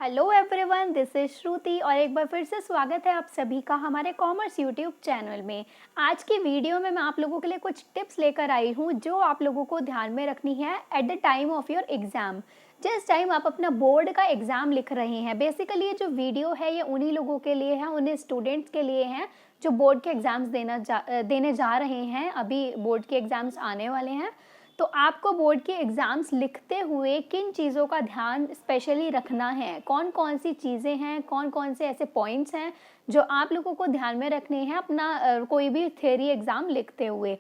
Hello everyone, this is श्रुति और एक बार फिर से स्वागत है आप सभी का हमारे कॉमर्स यूट्यूब चैनल में। आज की वीडियो में मैं आप लोगों के लिए कुछ टिप्स लेकर आई हूँ जो आप लोगों को ध्यान में रखनी है at the time of your exam. जिस टाइम आप अपना बोर्ड का एग्ज़ाम लिख रहे हैं, बेसिकली ये जो वीडियो है ये उन्हीं लोगों के लिए है, उन्हीं स्टूडेंट्स के लिए हैं जो बोर्ड के एग्ज़ाम्स देने जा रहे हैं। अभी बोर्ड के एग्ज़ाम्स आने वाले हैं, तो आपको बोर्ड के एग्ज़ाम्स लिखते हुए किन चीज़ों का ध्यान स्पेशली रखना है, कौन कौन सी चीज़ें हैं, कौन कौन से ऐसे पॉइंट्स हैं जो आप लोगों को ध्यान में रखने हैं अपना कोई भी थ्योरी एग्ज़ाम लिखते हुए।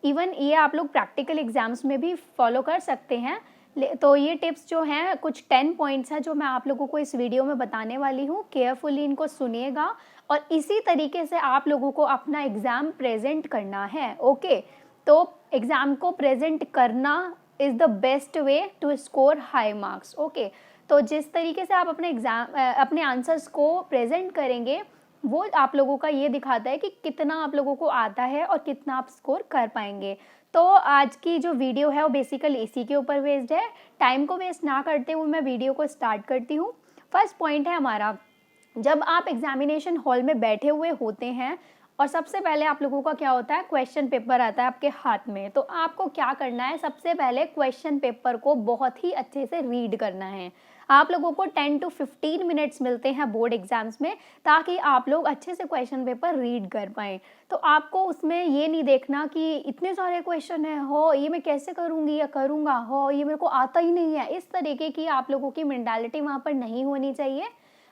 इवन ये आप लोग प्रैक्टिकल एग्ज़ाम्स में भी फॉलो कर सकते हैं। तो ये टिप्स जो हैं कुछ 10 पॉइंट्स हैं जो मैं आप लोगों को इस वीडियो में बताने वाली हूँ। केयरफुली इनको सुनिएगा और इसी तरीके से आप लोगों को अपना एग्ज़ाम प्रेजेंट करना है। ओके, तो एग्ज़ाम को प्रेजेंट करना is the best way to score high marks. Okay, तो जिस तरीके से आप अपने आंसर्स को प्रेजेंट करेंगे वो आप लोगों का ये दिखाता है कि कितना आप लोगों को आता है और कितना आप स्कोर कर पाएंगे। तो आज की जो वीडियो है वो बेसिकली इसी के ऊपर बेस्ड है। टाइम को वेस्ट ना करते हुए मैं वीडियो को स्टार्ट करती हूँ। फर्स्ट पॉइंट है हमारा, जब आप एग्जामिनेशन हॉल में बैठे हुए होते हैं और सबसे पहले आप लोगों का क्या होता है, क्वेश्चन पेपर आता है आपके हाथ में। तो आपको क्या करना है, सबसे पहले क्वेश्चन पेपर को बहुत ही अच्छे से रीड करना है। आप लोगों को 10 to 15 मिनट्स मिलते हैं बोर्ड एग्जाम्स में ताकि आप लोग अच्छे से क्वेश्चन पेपर रीड कर पाएँ। तो आपको उसमें ये नहीं देखना कि इतने सारे क्वेश्चन हैं, हो ये मैं कैसे करूँगी या करूँगा, हो ये मेरे को आता ही नहीं है। इस तरीके की आप लोगों की मेंटालिटी वहाँ पर नहीं होनी चाहिए।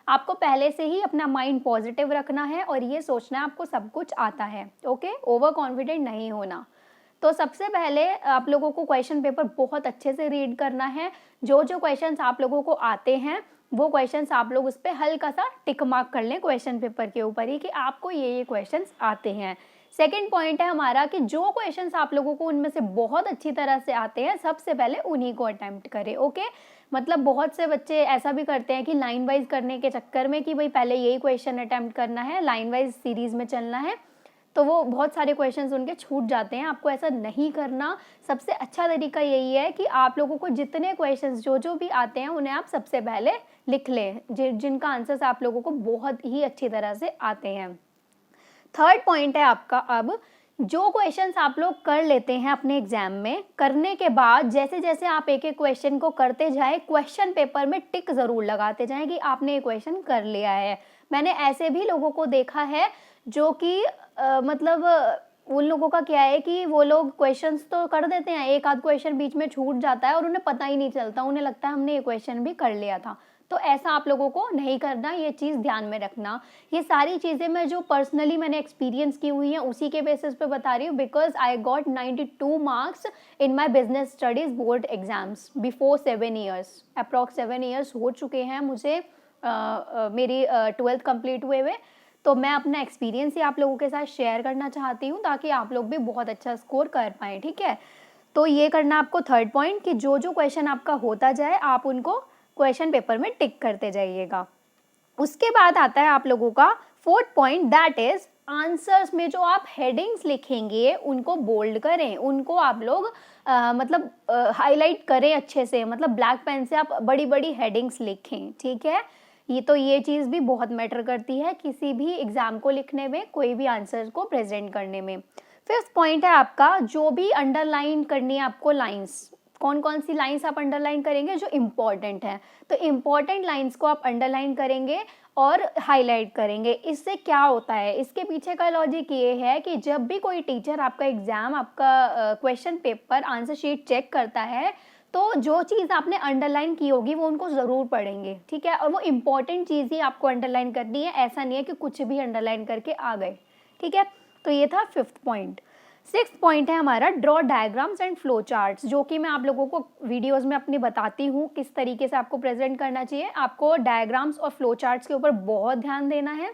आपको पहले से ही अपना माइंड पॉजिटिव रखना है और ये सोचना है आपको सब कुछ आता है। ओके, ओवर कॉन्फिडेंट नहीं होना। तो सबसे पहले आप लोगों को क्वेश्चन पेपर बहुत अच्छे से रीड करना है। जो जो क्वेश्चंस आप लोगों को आते हैं वो क्वेश्चंस आप लोग उस पर हल्का सा टिक मार्क कर लें क्वेश्चन पेपर के ऊपर ही कि आपको ये क्वेश्चंस आते हैं। सेकंड पॉइंट है हमारा कि जो क्वेश्चंस आप लोगों को उनमें से बहुत अच्छी तरह से आते हैं सबसे पहले उन्हीं को अटेम्प्ट करें। ओके, मतलब बहुत से बच्चे ऐसा भी करते हैं कि लाइन वाइज करने के चक्कर में कि भाई पहले यही क्वेश्चन अटेम्प्ट करना है, लाइन वाइज सीरीज में चलना है, तो वो बहुत सारे क्वेश्चंस उनके छूट जाते हैं। आपको ऐसा नहीं करना। सबसे अच्छा तरीका यही है कि आप लोगों को जितने क्वेश्चंस जो जो भी आते हैं उन्हें आप सबसे पहले लिख लें, जिनका आंसर्स आप लोगों को बहुत ही अच्छी तरह से आते हैं। थर्ड पॉइंट है आपका, अब जो क्वेश्चंस आप लोग कर लेते हैं अपने एग्जाम में, करने के बाद जैसे जैसे आप एक एक क्वेश्चन को करते जाएं, क्वेश्चन पेपर में टिक ज़रूर लगाते जाएं कि आपने ये क्वेश्चन कर लिया है। मैंने ऐसे भी लोगों को देखा है जो कि मतलब उन लोगों का क्या है कि वो लोग क्वेश्चंस तो कर देते हैं, एक आध क्वेश्चन बीच में छूट जाता है और उन्हें पता ही नहीं चलता, उन्हें लगता है हमने ये क्वेश्चन भी कर लिया था। तो ऐसा आप लोगों को नहीं करना, ये चीज़ ध्यान में रखना। ये सारी चीज़ें मैं जो पर्सनली मैंने एक्सपीरियंस की हुई हैं उसी के बेसिस पे बता रही हूँ, because I got 92 marks in my business studies board exams before 7 years. Approx 7 years हो चुके हैं मुझे मेरी 12th कंप्लीट हुए हुए। तो मैं अपना एक्सपीरियंस ही आप लोगों के साथ शेयर करना चाहती हूँ ताकि आप लोग भी बहुत अच्छा स्कोर कर पाएँ। ठीक है, तो ये करना आपको थर्ड पॉइंट कि जो जो क्वेश्चन आपका होता जाए आप उनको क्वेश्चन पेपर में टिक करते जाइएगा। उसके बाद आता है आप लोगों का fourth point, that is answers में जो आप हेडिंग्स लिखेंगे उनको बोल्ड करें, उनको आप लोग मतलब हाईलाइट करें अच्छे से, मतलब ब्लैक पेन से आप बड़ी बड़ी हेडिंग्स लिखें। ठीक है, ये चीज़ भी बहुत मैटर करती है किसी भी एग्जाम को लिखने में, कोई भी आंसर को प्रेजेंट करने में। फिफ्थ पॉइंट है आपका, जो भी अंडरलाइन करनी है आपको लाइंस, कौन कौन सी लाइंस आप अंडरलाइन करेंगे जो इम्पॉर्टेंट है, तो इम्पॉर्टेंट लाइंस को आप अंडरलाइन करेंगे और हाईलाइट करेंगे। इससे क्या होता है, इसके पीछे का लॉजिक ये है कि जब भी कोई टीचर आपका एग्जाम, आपका question paper answer sheet check करता है तो जो चीज़ आपने अंडरलाइन की होगी वो उनको ज़रूर पढ़ेंगे। ठीक है, और वो इम्पॉर्टेंट चीज़ ही आपको अंडरलाइन करनी है, ऐसा नहीं है कि कुछ भी अंडरलाइन करके आ गए। ठीक है, तो ये था फिफ्थ पॉइंट। सिक्स्थ पॉइंट है हमारा, draw diagrams and flow charts, जो कि मैं आप लोगों को वीडियोस में अपनी बताती हूँ किस तरीके से आपको प्रेजेंट करना चाहिए। आपको डायग्राम्स और फ्लो चार्ट्स के ऊपर बहुत ध्यान देना है,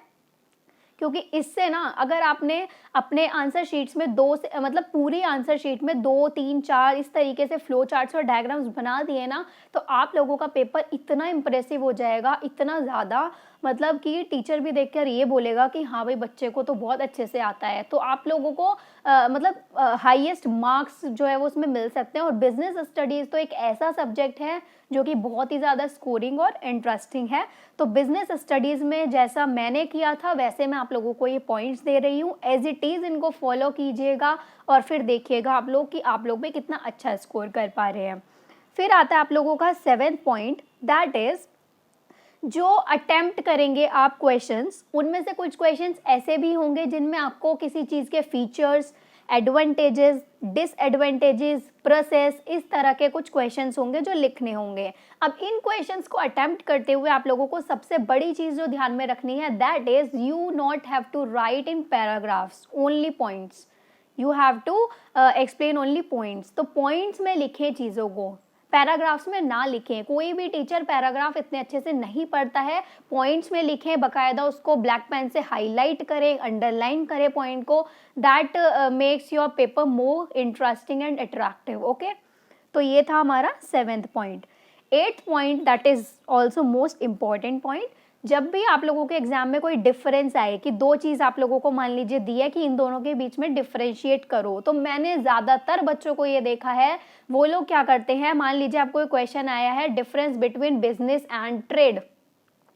क्योंकि इससे ना अगर आपने अपने आंसर शीट्स में मतलब पूरी आंसर शीट में 2, 3, 4 इस तरीके से फ्लो चार्ट्स और डायग्राम्स बना दिए ना, तो आप लोगों का पेपर इतना इंप्रेसिव हो जाएगा, इतना ज़्यादा, मतलब कि टीचर भी देखकर ये बोलेगा कि हाँ भाई बच्चे को तो बहुत अच्छे से आता है। तो आप लोगों को मतलब हाईएस्ट मार्क्स जो है वो उसमें मिल सकते हैं। और बिजनेस स्टडीज़ तो एक ऐसा सब्जेक्ट है जो कि बहुत ही ज़्यादा स्कोरिंग और इंटरेस्टिंग है। तो बिजनेस स्टडीज़ में जैसा मैंने किया था वैसे मैं आप लोगों को ये पॉइंट्स दे रही हूँ, एज इट इज़ इनको फॉलो कीजिएगा और फिर देखिएगा आप लोग कि आप लोग में कितना अच्छा स्कोर कर पा रहे हैं। फिर आता है आप लोगों का 7th पॉइंट, दैट इज़ जो अटेम्प्ट करेंगे आप क्वेश्चंस, उनमें से कुछ क्वेश्चंस ऐसे भी होंगे जिनमें आपको किसी चीज़ के फीचर्स, एडवांटेजेस, डिसएडवांटेजेस, प्रोसेस, इस तरह के कुछ क्वेश्चंस होंगे जो लिखने होंगे। अब इन क्वेश्चंस को अटेम्प्ट करते हुए आप लोगों को सबसे बड़ी चीज़ जो ध्यान में रखनी है, that is you not have to write in paragraphs, only points. You have to explain only points. तो पॉइंट्स में लिखें चीज़ों को, पैराग्राफ्स में ना लिखें। कोई भी टीचर पैराग्राफ इतने अच्छे से नहीं पढ़ता है, पॉइंट्स में लिखें, बकायदा उसको ब्लैक पेन से हाईलाइट करें, अंडरलाइन करें पॉइंट को। That makes your paper more interesting and attractive. Okay, तो ये था हमारा 7th point. 8th point, that is also most important point, जब भी आप लोगों के एग्जाम में कोई डिफरेंस आए कि दो चीज़ आप लोगों को मान लीजिए दी है कि इन दोनों के बीच में डिफरेंशिएट करो, तो मैंने ज़्यादातर बच्चों को ये देखा है, वो लोग क्या करते हैं, मान लीजिए आपको एक क्वेश्चन आया है difference between business and trade.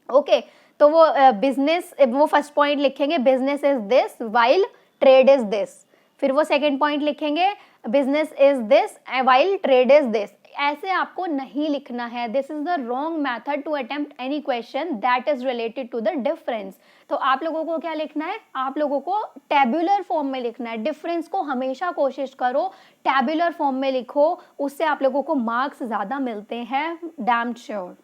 Okay, तो वो बिजनेस, वो फर्स्ट पॉइंट लिखेंगे business is this while trade is this. फिर वो सेकेंड पॉइंट लिखेंगे business is this while trade is this. ऐसे आपको नहीं लिखना है। This is the wrong method to attempt any question that is related to the difference. तो आप लोगों को क्या लिखना है, आप लोगों को टैब्यूलर फॉर्म में लिखना है। डिफरेंस को हमेशा कोशिश करो टैब्यूलर फॉर्म में लिखो, उससे आप लोगों को मार्क्स ज़्यादा मिलते हैं, डैम श्योर,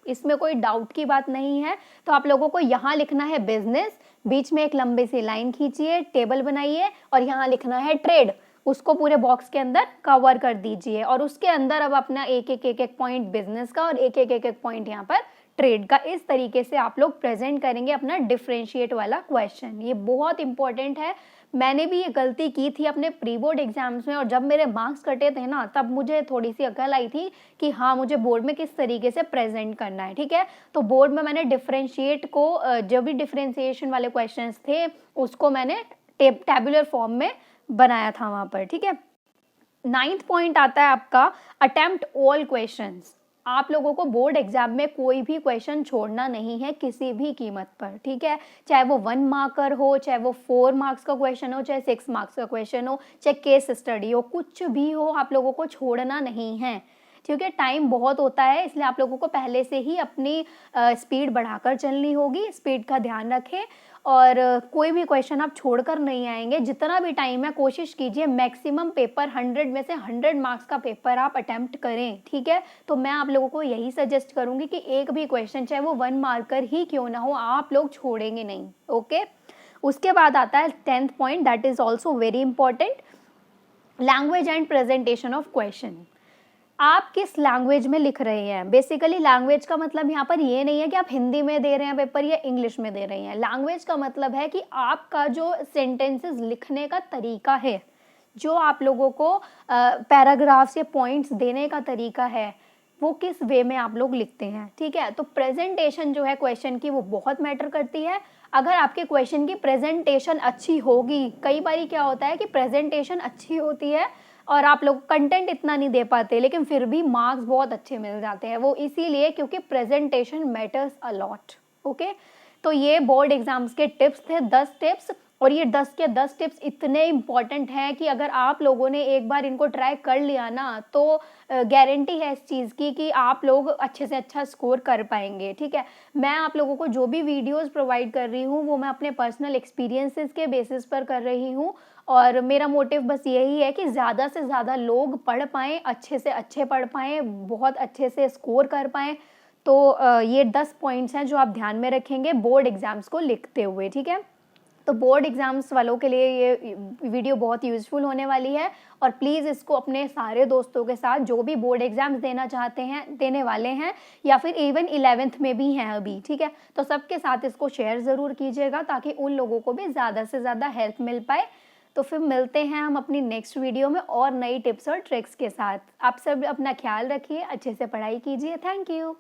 इसमें कोई डाउट की बात नहीं है। तो आप लोगों को यहाँ लिखना है बिजनेस, बीच में एक लंबी सी लाइन खींचिए, टेबल बनाइए और यहाँ लिखना है ट्रेड, उसको पूरे बॉक्स के अंदर कवर कर दीजिए और उसके अंदर अब अपना एक एक पॉइंट बिजनेस का और एक एक पॉइंट यहाँ पर ट्रेड का, इस तरीके से आप लोग प्रेजेंट करेंगे अपना डिफरेंशिएट वाला क्वेश्चन। ये बहुत इंपॉर्टेंट है। मैंने भी ये गलती की थी अपने प्री बोर्ड एग्जाम्स में, और जब मेरे मार्क्स कटे थे ना, तब मुझे थोड़ी सी अकल आई थी कि हाँ, मुझे बोर्ड में किस तरीके से प्रेजेंट करना है। ठीक है, तो बोर्ड में मैंने डिफरेंशिएट को, जो भी डिफरेंशिएशन वाले क्वेश्चंस थे उसको मैंने टैबुलर फॉर्म में बनाया था वहाँ पर। ठीक है, 9th पॉइंट आता है आपका अटेम्प्ट ऑल क्वेश्चंस। आप लोगों को बोर्ड एग्जाम में कोई भी क्वेश्चन छोड़ना नहीं है किसी भी कीमत पर। ठीक है, चाहे वो 1 मार्कर हो, चाहे वो 4 मार्क्स का क्वेश्चन हो, चाहे 6 मार्क्स का क्वेश्चन हो, चाहे केस स्टडी हो, कुछ भी हो, आप लोगों को छोड़ना नहीं है। क्योंकि टाइम बहुत होता है, इसलिए आप लोगों को पहले से ही अपनी स्पीड बढ़ाकर चलनी होगी। स्पीड का ध्यान रखें और कोई भी क्वेश्चन आप छोड़कर नहीं आएंगे। जितना भी टाइम है कोशिश कीजिए मैक्सिमम पेपर 100 में से 100 मार्क्स का पेपर आप अटेम्प्ट करें। ठीक है, तो मैं आप लोगों को यही सजेस्ट करूंगी कि एक भी क्वेश्चन, चाहे वो 1 मार्कर ही क्यों ना हो, आप लोग छोड़ेंगे नहीं। ओके, उसके बाद आता है 10th point, that is also very important, language and presentation of question. आप किस लैंग्वेज में लिख रहे हैं। बेसिकली लैंग्वेज का मतलब यहाँ पर ये नहीं है कि आप हिंदी में दे रहे हैं पेपर या इंग्लिश में दे रहे हैं। लैंग्वेज का मतलब है कि आपका जो सेंटेंसेस लिखने का तरीका है, जो आप लोगों को पैराग्राफ्स या पॉइंट्स देने का तरीका है, वो किस वे में आप लोग लिखते हैं। ठीक है, तो प्रेजेंटेशन जो है क्वेश्चन की वो बहुत मैटर करती है। अगर आपके क्वेश्चन की प्रेजेंटेशन अच्छी होगी, कई बार क्या होता है कि प्रेजेंटेशन अच्छी होती है और आप लोग कंटेंट इतना नहीं दे पाते, लेकिन फिर भी मार्क्स बहुत अच्छे मिल जाते हैं। वो इसीलिए क्योंकि presentation matters a lot. Okay, तो ये बोर्ड एग्जाम्स के टिप्स थे, 10 टिप्स, और ये 10 के 10 टिप्स इतने इंपॉर्टेंट हैं कि अगर आप लोगों ने एक बार इनको ट्राई कर लिया ना, तो गारंटी है इस चीज़ की कि आप लोग अच्छे से अच्छा स्कोर कर पाएंगे। ठीक है, मैं आप लोगों को जो भी वीडियोस प्रोवाइड कर रही हूँ वो मैं अपने पर्सनल एक्सपीरियंसेस के बेसिस पर कर रही हूँ, और मेरा मोटिव बस यही है कि ज़्यादा से ज़्यादा लोग पढ़ पाएँ, अच्छे से अच्छे पढ़ पाएँ, बहुत अच्छे से स्कोर कर पाएँ। तो ये 10 पॉइंट्स हैं जो आप ध्यान में रखेंगे बोर्ड एग्जाम्स को लिखते हुए। ठीक है, तो बोर्ड एग्जाम्स वालों के लिए ये वीडियो बहुत यूज़फुल होने वाली है, और प्लीज़ इसको अपने सारे दोस्तों के साथ, जो भी बोर्ड एग्जाम्स देना चाहते हैं, देने वाले हैं, या फिर इवन 11th में भी हैं अभी। ठीक है, तो सबके साथ इसको शेयर ज़रूर कीजिएगा ताकि उन लोगों को भी ज़्यादा से ज़्यादा हेल्प मिल पाए। तो फिर मिलते हैं हम अपनी नेक्स्ट वीडियो में और नई टिप्स और ट्रिक्स के साथ। आप सब अपना ख्याल रखिए, अच्छे से पढ़ाई कीजिए। Thank you.